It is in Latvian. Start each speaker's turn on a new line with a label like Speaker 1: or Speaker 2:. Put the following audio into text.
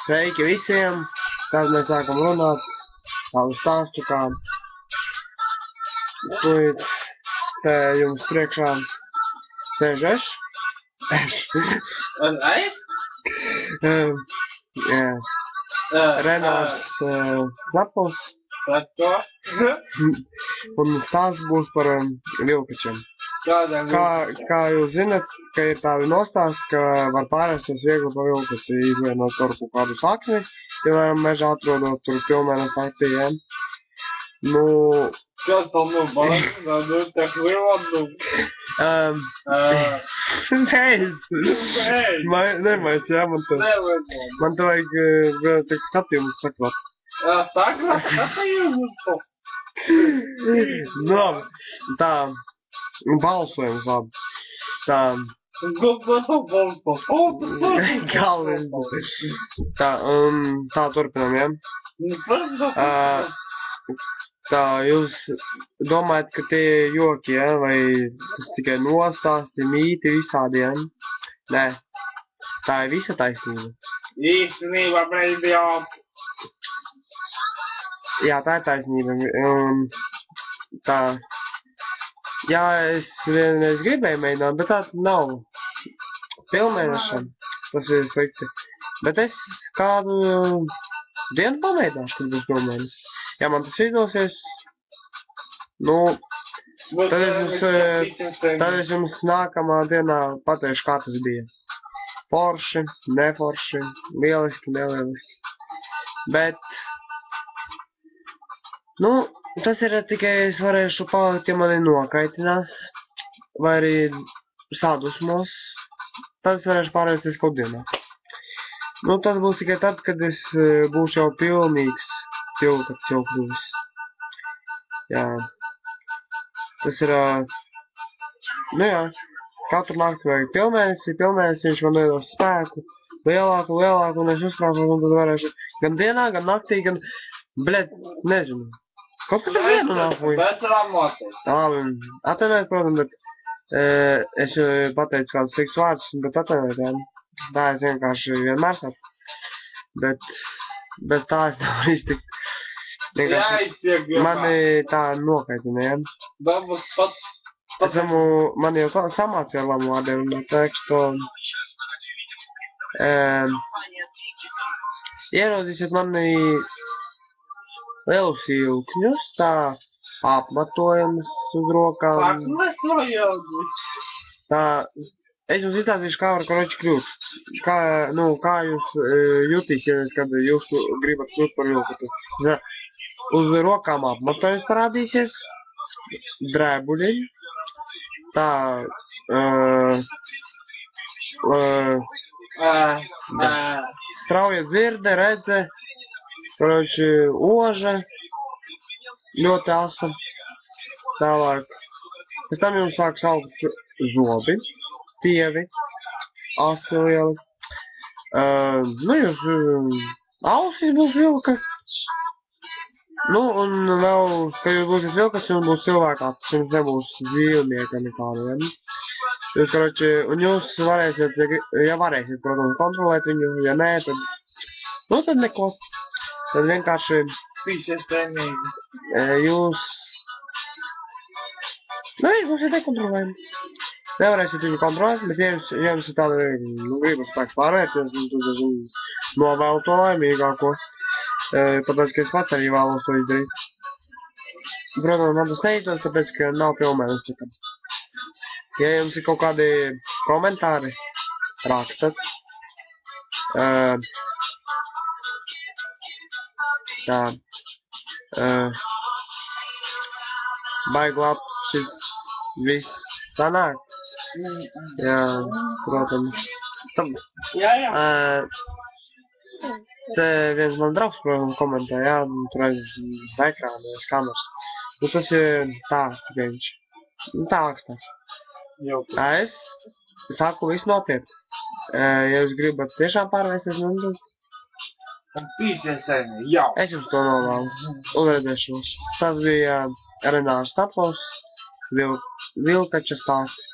Speaker 1: Sveiki visiem! Tad mēs sākam runāt tādu stāstu, kā tūlīt te jums priekšā sēž eš.
Speaker 2: Un es?
Speaker 1: Jā. Renārs Zapos.
Speaker 2: Par to?
Speaker 1: Un stāsts būs par vilkačiem. Kā jūs zinat, ka ir tādi nostāsti, ka var pārēsties viegli pa vilkaci, izvienot tur kaut kādu sakni, piemēram, mežā atrodot tur pilnēnes aktīviem. Nu...
Speaker 2: Kas tam nu baigi, nu tak lielu?
Speaker 1: Nemais, jā, man te vajag vēl tik skatījumus saklāt.
Speaker 2: Saklāt? Skatījumus?
Speaker 1: Nu, tā, balsojums labi. Tā, galvenais. Tā turpinām, jā? Tā, jūs domājat, ka tie joki, ja? Vai tas tikai nostāsti, mīti visādi, ja? Nē, tā ir visa taisnība.
Speaker 2: Īstenībā, brīdījā.
Speaker 1: Jā, tā ir taisnība. Tā, jā, es vienreiz gribēju mēģināt, bet tā nav pilnmēnešam. Tas ir slikti. Bet es kādu dienu pamēģināšu, kad būs pilnmēnesis. Ja man tas izdosies, nu, tad es jums nākamā dienā pateikšu, kā tas bija. Forši, neforši, lieliski, nelieliski. Bet, nu, tas ir tikai es varēšu palikt, ja mani nokaitinās, vai arī sadusmos, tad es varēšu pārēsties kaut dienā. Nu, tas būs tikai tad, kad es būšu jau pilnīgs. Vilkats jau kļuvis. Jā. Tas ir, nu jā, katru nakti vajag pilnmēnesi viņš man iedos spēku, lielāku, un es uzkrāsos, un tad varēšu gan dienā, gan naktī, gan, bļet, nezinu. Kaut kā vienu nākuj.
Speaker 2: Bet ramoties.
Speaker 1: Labi, atvainojiet, protams, bet es pateicu kādus sliktus vārdus, bet atvainojiet, jā. Tā es vienkārši vienmēr saku. Bet tā es nevaru iztikt. Mani tā nokaitina, ja?
Speaker 2: Dabas pats.
Speaker 1: Mani jau samācīja ar labu vārdiem, tā što ierodzīsiet mani lielus ilkņus, tā apmatojums uz rokām. Tā, es jums izstāstīšu, kā var koroči kļūt. Kā jūs jutīsieties, kad jūs gribat kļūt par vilkatu. Uz rokām apmatojums parādīsies, drēbuļiņi, tā, strauja dzirde, redze, koroči oža, ļoti asa, tālāk. Pēc tam jums sāks augt zobi, tievi, asi lieli. Nu, jūs ausis būs vilka. Nu, un vēl, kad jūs būsiet vilkas, jums būs cilvēka acis, jums nebūs dzīvnieka nekādiem. Jūs, karoči, un jūs varēsiet, ja varēsiet, protams, kontrolēt viņu, ja nē, tad, nu, tad neko. Tad vienkārši, jūs, nu, jūs būsiet nekontrolējumi. Nevarēsiet viņu kontrolēt, bet ja jums ir tāda, nu, gribas spēks pārvērties, tad es novēlu to laimīgāko. Tāpēc, ka es pats arī vēlos to izdarīt. Protams, man tas neizdos, tāpēc, ka nav pilnmēnes nekad. Ja jums ir kaut kādi komentāri, rakstat. Tā. Baigi labs šis viss sanāk. Jā, protams.
Speaker 2: Jā.
Speaker 1: Te viens man draugs, protams, komentē, jā, tur aiz ekrāna, aiz kameras. Nu, tas ir tā, tikai viņš. Nu, tā ākstās. Es saku visu nopietni. Ja jūs gribat tiešām pārvēsties, nu, tad es jums to novēlu. Uzredzēšos. Tas bija Renārs Zapos, Vilkača stāsts.